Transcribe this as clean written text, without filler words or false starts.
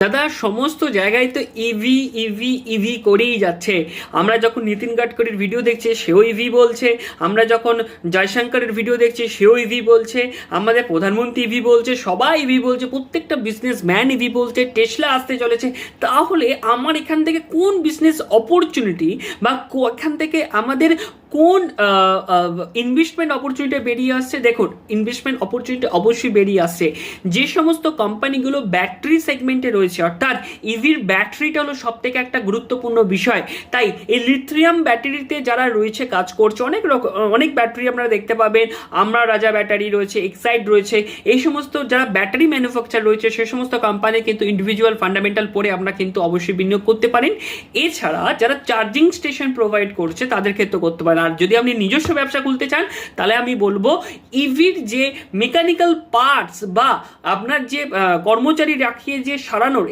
দাদা সমস্ত জায়গায় তো ইভি ইভি ইভি করেই যাচ্ছে। আমরা যখন নীতিন গাডকারির ভিডিও দেখছি সেও ইভি বলছে, আমরা যখন জয়শঙ্করের ভিডিও দেখছি সেও ইভি বলছে, আমাদের প্রধানমন্ত্রী ইভি বলছে, সবাই ইভি বলছে, প্রত্যেকটা বিজনেসম্যান ইভি বলছে, টেসলা আসতে চলেছে। তাহলে আমার এখান থেকে কোন বিজনেস অপরচুনিটি বা এখান থেকে আমাদের কোন ইনভেস্টমেন্ট অপরচুনিটি বেরিয়ে আসছে? দেখুন, ইনভেস্টমেন্ট অপরচুনিটি অবশ্যই বেরিয়ে আসছে যে সমস্ত কোম্পানিগুলো ব্যাটারি সেগমেন্টে রয়েছে, অর্থাৎ ইভির ব্যাটারিটা হলো সব থেকে একটা গুরুত্বপূর্ণ বিষয়। তাই এই লিথিয়াম ব্যাটারিতে যারা রয়েছে কাজ করছে, অনেক ব্যাটারি আপনারা দেখতে পাবেন, আমরা রাজা ব্যাটারি রয়েছে, এক্সাইড রয়েছে, এই সমস্ত যারা ব্যাটারি ম্যানুফ্যাকচার রয়েছে সে সমস্ত কোম্পানি কিন্তু ইন্ডিভিজুয়াল ফান্ডামেন্টাল পড়ে আমরা কিন্তু অবশ্যই বিনিয়োগ করতে পারেন। এছাড়া যারা চার্জিং স্টেশন প্রোভাইড করছে তাদের ক্ষেত্রে করতে পারেন। আর যদি আপনি নিজস্ব ব্যবসা খুলতে চান তাহলে আমি বলবো ইভির যে মেকানিক্যাল পার্টস বা আপনার যে কর্মচারী রাখিয়ে যে সারানোর